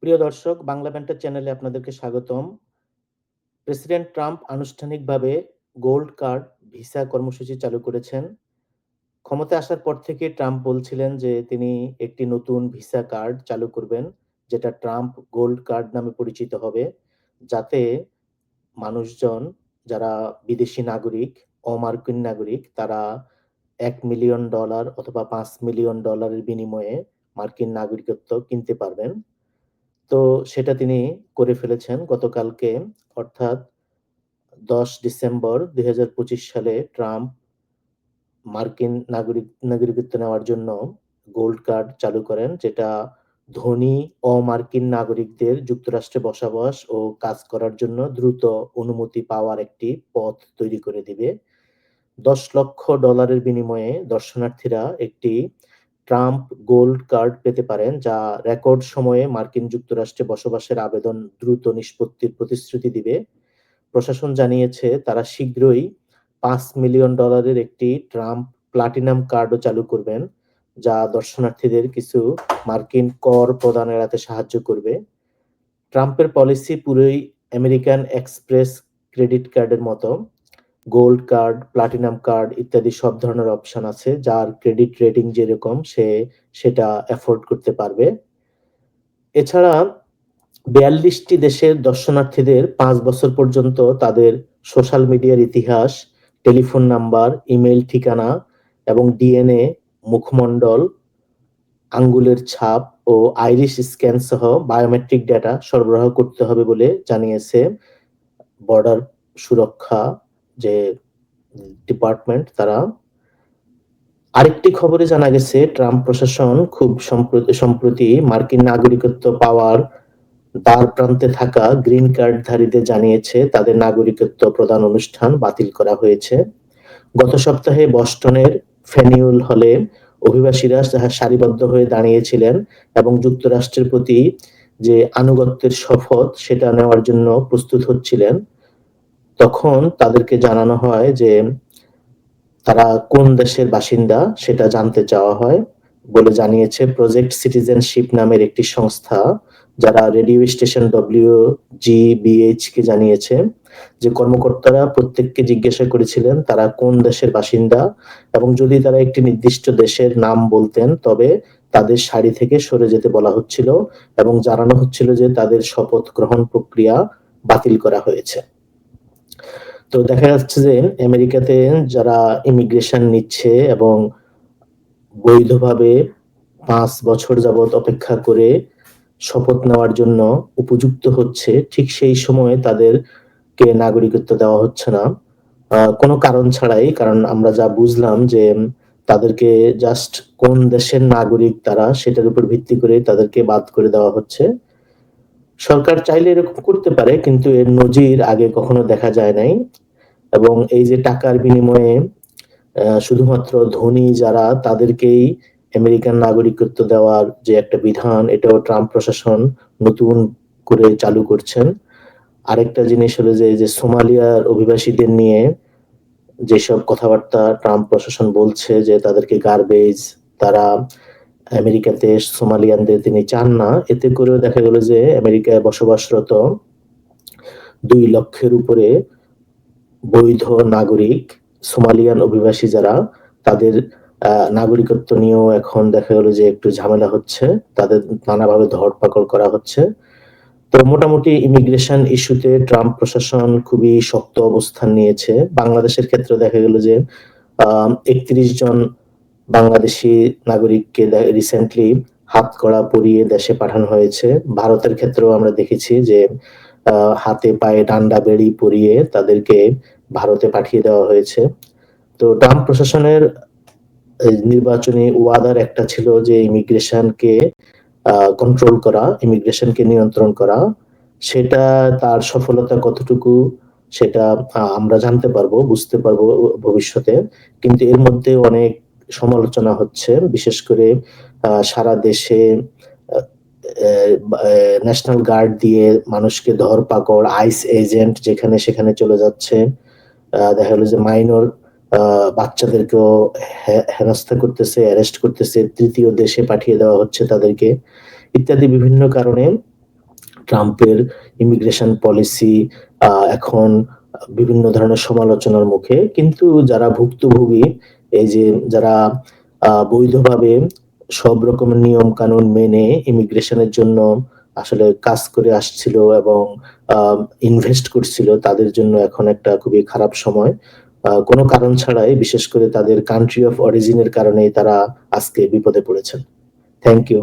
প্রিয় দর্শক, বাংলা ব্যান্টার চ্যানেলে আপনাদেরকে স্বাগতম। প্রেসিডেন্ট ট্রাম্প আনুষ্ঠানিকভাবে গোল্ড কার্ড ভিসা কর্মসূচি চালু করেছেন। ক্ষমতায় আসার পর থেকে ট্রাম্প বলছিলেন যে তিনি একটি নতুন ভিসা কার্ড চালু করবেন, যেটা ট্রাম্প গোল্ড কার্ড নামে পরিচিত হবে, যাতে মানুষজন যারা বিদেশি নাগরিক, অমার্কিন নাগরিক, তারা $1 মিলিয়ন অথবা $5 মিলিয়ন বিনিময়ে মার্কিন নাগরিকত্ব কিনতে পারবেন। তো সেটা তিনি করে ফেলেছেন গতকালকে, অর্থাৎ 10 ডিসেম্বর 2025 সালে ট্রাম্প মার্কিন নাগরিকত্ব নেওয়ার জন্য গোল্ড কার্ড চালু করেন, যেটা ধনী অমার্কিন নাগরিকদের যুক্তরাষ্ট্রে বসবাস ও কাজ করার জন্য দ্রুত অনুমতি পাওয়ার একটি পথ তৈরি করে দিবে। $10 লক্ষ বিনিময়ে দর্শনার্থীরা একটি ট্রাম্প গোল্ড কার্ড পেতে পারেন, যা রেকর্ড সময়ে মার্কিন যুক্তরাষ্ট্রে বসবাসের আবেদন দ্রুত নিষ্পত্তির প্রতিশ্রুতি দিবে। প্রশাসন জানিয়েছে তারা শীঘ্রই $5 মিলিয়ন একটি ট্রাম্প প্লাটিনাম কার্ডও চালু করবেন, যা দর্শনার্থীদের কিছু মার্কিন কর প্রদান এড়াতে সাহায্য করবে। ট্রাম্পের পলিসি পুরোই আমেরিকান এক্সপ্রেস ক্রেডিট কার্ডের মতো। গোল্ড কার্ড, প্লাটিনাম কার্ড ইত্যাদি সব ধরনের অপশন আছে, যার ক্রেডিট রেটিং যেরকম সেটা অ্যাফোর্ড করতে পারবে। এছাড়া 42টি দেশের দর্শনার্থীদের 5 বছর পর্যন্ত তাদের সোশ্যাল মিডিয়ার ইতিহাস, টেলিফোন নাম্বার, ইমেইল ঠিকানা এবং ডিএনএ, মুখমণ্ডল, আঙ্গুলের ছাপ ও আইরিশ স্ক্যান সহ বায়োমেট্রিক ডেটা সরবরাহ করতে হবে বলে জানিয়েছে বর্ডার সুরক্ষা যে ডিপার্টমেন্ট তারা। আরেকটি খবরে জানা গেছে ট্রাম্প প্রশাসন খুব সম্প্রতি মার্কিন নাগরিকত্ব পাওয়ার দ্বার প্রান্তে থাকা গ্রিন কার্ডধারীদের জানিয়েছে তাদের নাগরিকত্ব প্রদান অনুষ্ঠান বাতিল করা হয়েছে। গত সপ্তাহে বস্টনের ফ্যানিউল হলে অভিবাসীরা সারিবদ্ধ হয়ে দাঁড়িয়েছিলেন এবং যুক্তরাষ্ট্রের প্রতি যে আনুগত্যের শপথ সেটা নেওয়ার জন্য প্রস্তুত হচ্ছিলেন। তখন তাদেরকে জানানো হয় যে তারা কোন দেশের বাসিন্দা সেটা জানতে চাওয়া হয় বলে জানিয়েছে প্রজেক্ট সিটিজেনশিপ নামের একটি সংস্থা, যারা রেডিও স্টেশন WGBH কে জানিয়েছে যে কর্মকর্তারা প্রত্যেককে জিজ্ঞাসা করেছিলেন তারা কোন দেশের বাসিন্দা, এবং যদি তারা একটি নির্দিষ্ট দেশের নাম বলতেন তবে তাদের সারি থেকে সরে যেতে বলা হচ্ছিল এবং জানানো হচ্ছিল যে তাদের শপথ গ্রহণ প্রক্রিয়া বাতিল করা হয়েছে। তো দেখা যাচ্ছে যে আমেরিকাতে যারা ইমিগ্রেশন নিচ্ছে এবং বৈধভাবে 5 বছর যাবত অপেক্ষা করে শপথ নেওয়ার জন্য উপযুক্ত হচ্ছে, ঠিক সেই সময়ে তাদেরকে নাগরিকত্ব দেওয়া হচ্ছে না কোনো কারণ ছাড়াই। কারণ আমরা যা বুঝলাম যে তাদেরকে জাস্ট কোন দেশের নাগরিক তারা সেটার উপর ভিত্তি করে তাদেরকে বাদ করে দেওয়া হচ্ছে। সরকার চাইলে এরকম করতে পারে, কিন্তু এর নজির আগে কখনো দেখা যায় নাই। এবং এই যে টাকার বিনিময়ে শুধুমাত্র ধনী যারা তাদেরকেই আমেরিকান নাগরিকত্ব দেওয়ার যে একটা বিধান, এটাও ট্রাম্প প্রশাসন নতুন করে চালু করছেন। আরেকটা জিনিস হলো যে সোমালিয়ার অভিবাসীদের নিয়ে যেসব কথাবার্তা ট্রাম্প প্রশাসন বলছে যে তাদেরকে গার্বেজ, তারা আমেরিকাতে সোমালিয়ানদের তিনি চান না, এতে করেও দেখা গেল যে আমেরিকায় বসবাসরত 2 লক্ষের উপরে বৈধ নাগরিক সোমালিয়ান অভিবাসী যারা, তাদের নাগরিকত্ব নিয়েও এখন দেখা গেল যে একটু ঝামেলা হচ্ছে, তাদের নানাভাবে ধরপাকড় করা হচ্ছে। তো মোটামুটি ইমিগ্রেশন ইস্যুতে ট্রাম্প প্রশাসন খুবই শক্ত অবস্থান নিয়েছে। বাংলাদেশের ক্ষেত্রে দেখা গেল যে 31 জন বাংলাদেশি নাগরিককে রিসেন্টলি হাতকড়া পরিয়ে দেশে পাঠানো হয়েছে। ভারতের ক্ষেত্রেও আমরা দেখেছি যে হাতে পায়ে ডান্ডা বেড়ি পরিয়ে তাদেরকে ভারতে পাঠিয়ে দেওয়া হয়েছে। তো ট্রাম্প প্রশাসনের নির্বাচনী ওয়াদার একটা ছিল যে ইমিগ্রেশনকে কন্ট্রোল করা, ইমিগ্রেশনকে নিয়ন্ত্রণ করা। সেটা তার সফলতা কতটুকু সেটা আমরা জানতে পারবো, বুঝতে পারবো ভবিষ্যতে। কিন্তু এর মধ্যে অনেক সমালোচনা হচ্ছে, বিশেষ করে সারা দেশে ন্যাশনাল গার্ড দিয়ে মানুষকে ধরপাকড়, আইস এজেন্ট যেখানে সেখানে চলে যাচ্ছে। দেখা গেল যে মাইনর বাচ্চাদেরকেও হেনস্থা করতেছে, অ্যারেস্ট করতেছে, তৃতীয় দেশে পাঠিয়ে দেওয়া হচ্ছে তাদেরকে, ইত্যাদি বিভিন্ন কারণে ট্রাম্পের ইমিগ্রেশন পলিসি এখন বিভিন্ন ধরনের সমালোচনার মুখে। কিন্তু যারা ভুক্তভোগী, এই যে যারা বৈধভাবে সব রকমের নিয়ম কানুন মেনে ইমিগ্রেশনের জন্য আসলে কাজ করে আসছিল এবং ইনভেস্ট করছিল, তাদের জন্য এখন একটা খুবই খারাপ সময়। কোনো কারণ ছাড়াই, বিশেষ করে তাদের কান্ট্রি অফ অরিজিনের কারণেই তারা আজকে বিপদে পড়েছেন। Thank you.